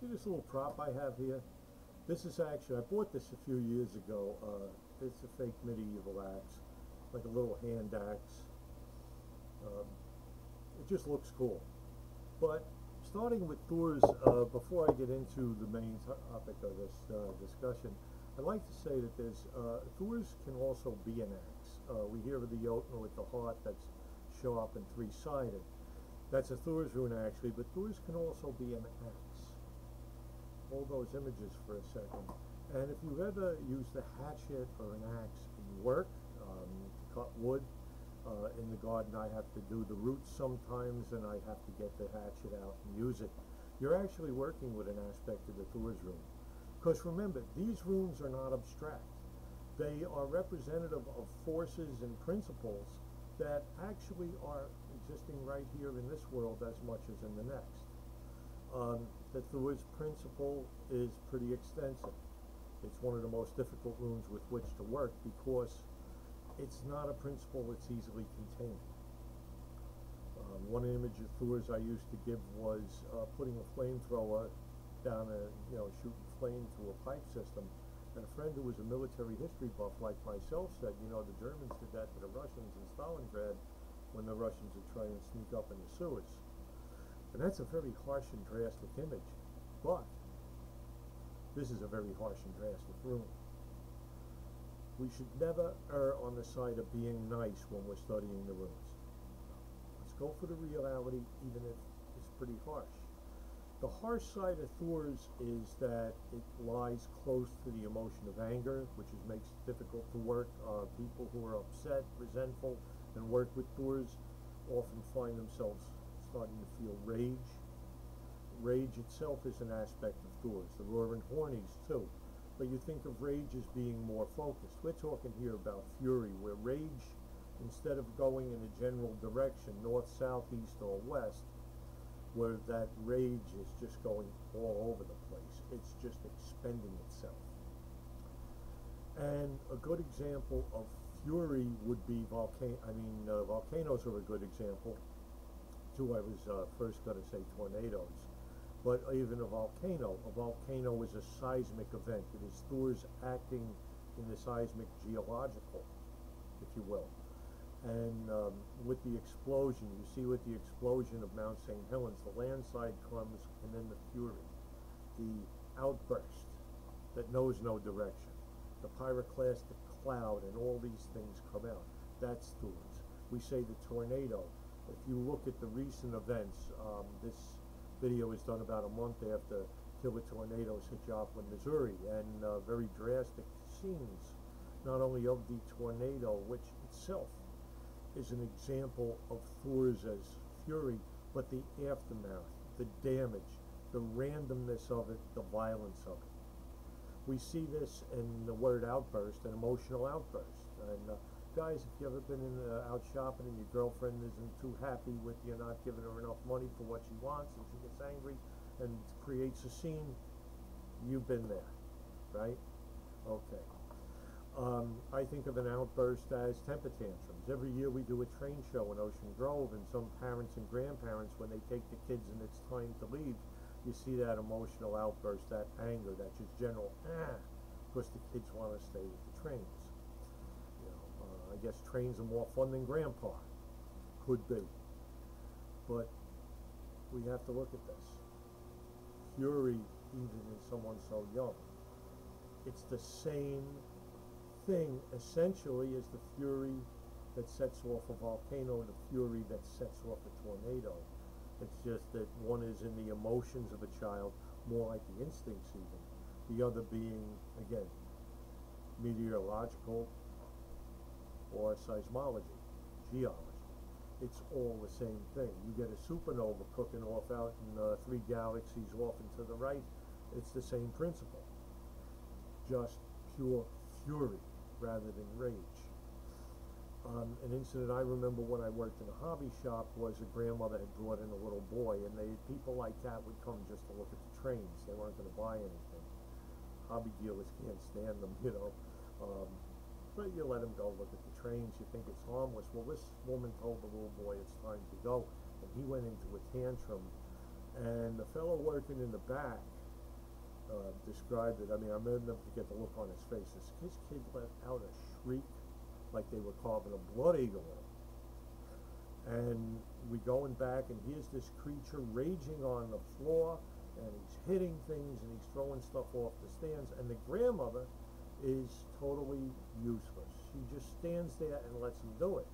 See this little prop I have here? This is actually, I bought this a few years ago. It's a fake medieval axe, like a little hand axe. It just looks cool. But starting with Thurs, before I get into the main topic of this discussion, I'd like to say that there's Thurs can also be an axe. We hear of the Jotun with the heart that's sharp and three-sided. That's a Thurs Rune actually, but Thurs can also be an axe. Hold those images for a second. And if you've ever used a hatchet or an axe in work, to cut wood, in the garden I have to do the roots sometimes, and I have to get the hatchet out and use it. You're actually working with an aspect of the Thurs Rune. Because remember, these runes are not abstract. They are representative of forces and principles that actually are existing right here in this world as much as in the next. The Thurs principle is pretty extensive. It's one of the most difficult runes with which to work because it's not a principle that's easily contained. One image of Thurs I used to give was putting a flamethrower down shooting flame through a pipe system. And a friend who was a military history buff like myself said, the Germans did that to the Russians in Stalingrad when the Russians would try and sneak up in the sewers. And that's a very harsh and drastic image, but this is a very harsh and drastic rune. We should never err on the side of being nice when we're studying the runes. Let's go for the reality, even if it's pretty harsh. The harsh side of Thurs is that it lies close to the emotion of anger, which makes it difficult to work. People who are upset, resentful, and work with Thurs often find themselves starting to feel rage. Rage itself is an aspect of Thurs. The roaring hornies too. But you think of rage as being more focused. We're talking here about fury, where rage, instead of going in a general direction, north, south, east, or west, where that rage is just going all over the place. It's just expending itself. And a good example of fury would be volcanoes are a good example. I was first going to say tornadoes. But even a volcano is a seismic event. It is Thurs acting in the seismic geological, if you will. And with the explosion, you see with the explosion of Mount St. Helens, the landslide comes, and then the fury, the outburst that knows no direction, the pyroclastic cloud, and all these things come out. That's Thurs. We say the tornado. If you look at the recent events, this video was done about a month after killer tornadoes hit Joplin, Missouri, and very drastic scenes, not only of the tornado, which itself is an example of Thurs as fury, but the aftermath, the damage, the randomness of it, the violence of it. We see this in the word outburst, an emotional outburst. And guys, if you've ever been out shopping and your girlfriend isn't too happy with you not giving her enough money for what she wants, and she gets angry and creates a scene, you've been there, right? Okay. I think of an outburst as temper tantrums. Every year we do a train show in Ocean Grove, and some parents and grandparents, when they take the kids and it's time to leave, you see that emotional outburst, that anger, that just general because the kids want to stay with the trains. I guess trains are more fun than grandpa. Could be. But we have to look at this. Fury, even in someone so young. It's the same thing, essentially, as the fury that sets off a volcano and the fury that sets off a tornado. It's just that one is in the emotions of a child, more like the instincts even. The other being, again, meteorological, or seismology, geology. It's all the same thing. You get a supernova cooking off out in 3 galaxies off and to the right, it's the same principle. Just pure fury rather than rage. An incident I remember when I worked in a hobby shop was a grandmother had brought in a little boy, and people like that would come just to look at the trains. They weren't going to buy anything. Hobby dealers can't stand them, but you let him go look at the trains. You think it's harmless. Well, this woman told the little boy it's time to go, and he went into a tantrum. And the fellow working in the back described it. I mean, I remember never forget the look on his face. This kid let out a shriek like they were carving a blood eagle in him. And we going back, and here's this creature raging on the floor, and he's hitting things, and he's throwing stuff off the stands, and the grandmother is totally useless. She just stands there and lets him do it.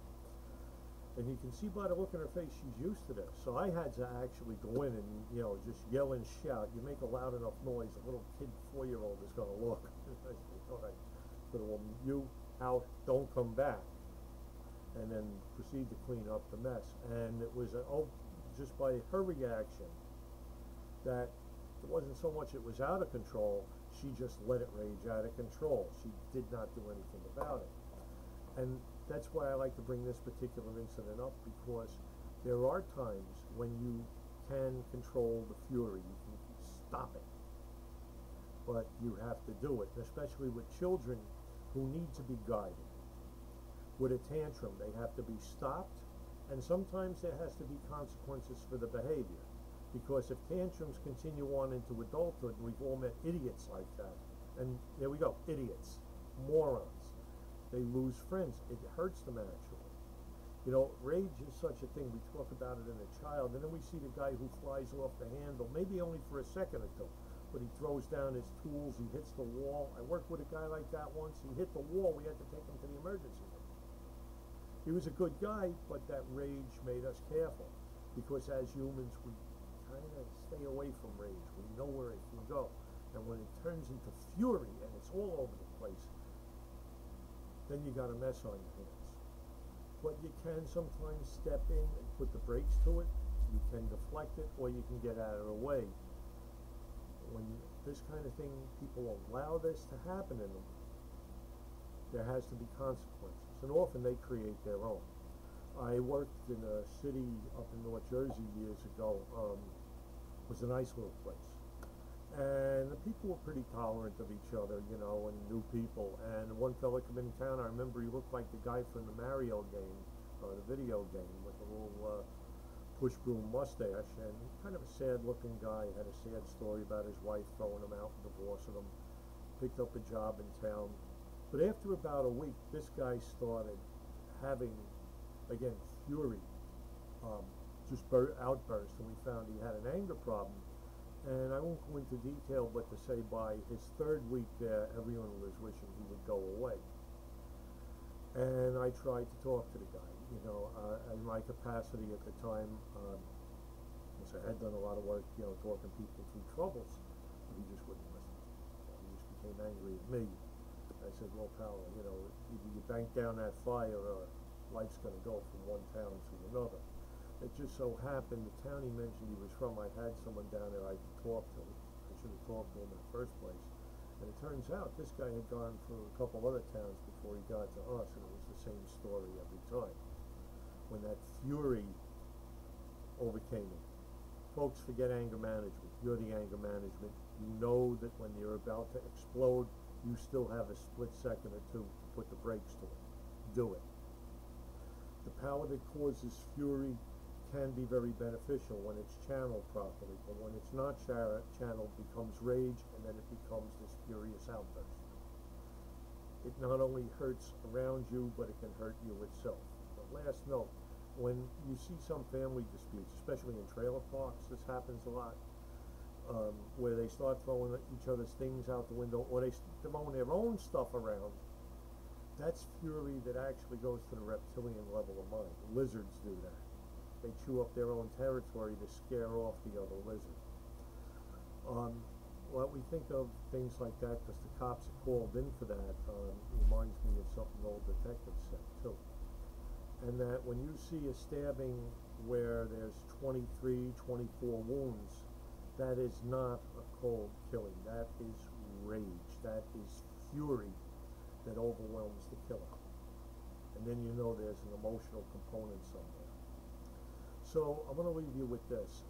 And you can see by the look in her face, she's used to this. So I had to actually go in and, you know, just yell and shout. You make a loud enough noise, a little kid 4-year-old is going to look. I said, all right, to the woman, you out, don't come back. And then proceed to clean up the mess. And it was, just by her reaction, that it wasn't so much it was out of control, she just let it rage out of control. She did not do anything about it. And that's why I like to bring this particular incident up, because there are times when you can control the fury, you can stop it, but you have to do it, especially with children who need to be guided. With a tantrum, they have to be stopped, and sometimes there has to be consequences for the behavior, because if tantrums continue on into adulthood, and we've all met idiots like that, and there we go, idiots, morons. They lose friends. It hurts them actually. You know, rage is such a thing. We talk about it in a child, and then we see the guy who flies off the handle, maybe only for a second or two, but he throws down his tools, he hits the wall. I worked with a guy like that once. He hit the wall. We had to take him to the emergency room. He was a good guy, but that rage made us careful, because as humans, we kind of stay away from rage. We know where it can go. And when it turns into fury and it's all over the place, then you got a mess on your hands. But you can sometimes step in and put the brakes to it. You can deflect it, or you can get out of the way. When this kind of thing, people allow this to happen in them, there has to be consequences. And often they create their own. I worked in a city up in North Jersey years ago. It was a nice little place. And the people were pretty tolerant of each other, you know, and new people. And one fella came in town, I remember he looked like the guy from the Mario game, the video game, with a little push broom mustache, and kind of a sad-looking guy. Had a sad story about his wife throwing him out and divorcing him. Picked up a job in town. But after about a week, this guy started having, again, fury, just outburst, and we found he had an anger problem. And I won't go into detail, but to say by his 3rd week there, everyone was wishing he would go away. And I tried to talk to the guy, you know, in my capacity at the time, because I had done a lot of work, you know, talking people through troubles, but he just wouldn't listen. He just became angry at me. I said, well, pal, you know, either you bank down that fire or life's going to go from one town to another. It just so happened, the town he mentioned he was from, I had someone down there I could talk to. I should have talked to him in the first place. And it turns out this guy had gone through a couple other towns before he got to us, and it was the same story every time. When that fury overcame him. Folks, forget anger management. You're the anger management. You know that when you're about to explode, you still have a split second or two to put the brakes to it. Do it. The power that causes fury can be very beneficial when it's channeled properly, but when it's not channeled, it becomes rage, and then it becomes this furious outburst. It not only hurts around you, but it can hurt you itself. But last note, when you see some family disputes, especially in trailer parks, this happens a lot, where they start throwing each other's things out the window, or they throwing their own stuff around. That's fury that actually goes to the reptilian level of mind. Lizards do that. They chew up their own territory to scare off the other lizard. Well, we think of things like that because the cops are called in for that. Reminds me of something old detectives said too. And that when you see a stabbing where there's 23, 24 wounds, that is not a cold killing. That is rage. That is fury that overwhelms the killer. And then you know there's an emotional component somewhere. So I'm going to leave you with this.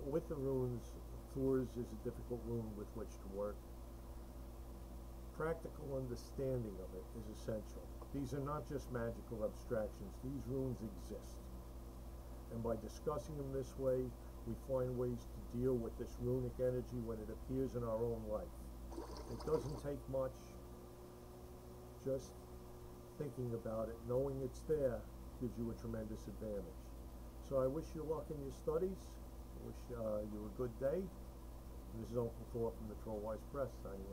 With the runes, Thurs is a difficult rune with which to work. Practical understanding of it is essential. These are not just magical abstractions. These runes exist. And by discussing them this way, we find ways to deal with this runic energy when it appears in our own life. It doesn't take much. Just thinking about it, knowing it's there, gives you a tremendous advantage. So I wish you luck in your studies. I wish you a good day. This is Uncle Thor from the Trollwise Press signing off.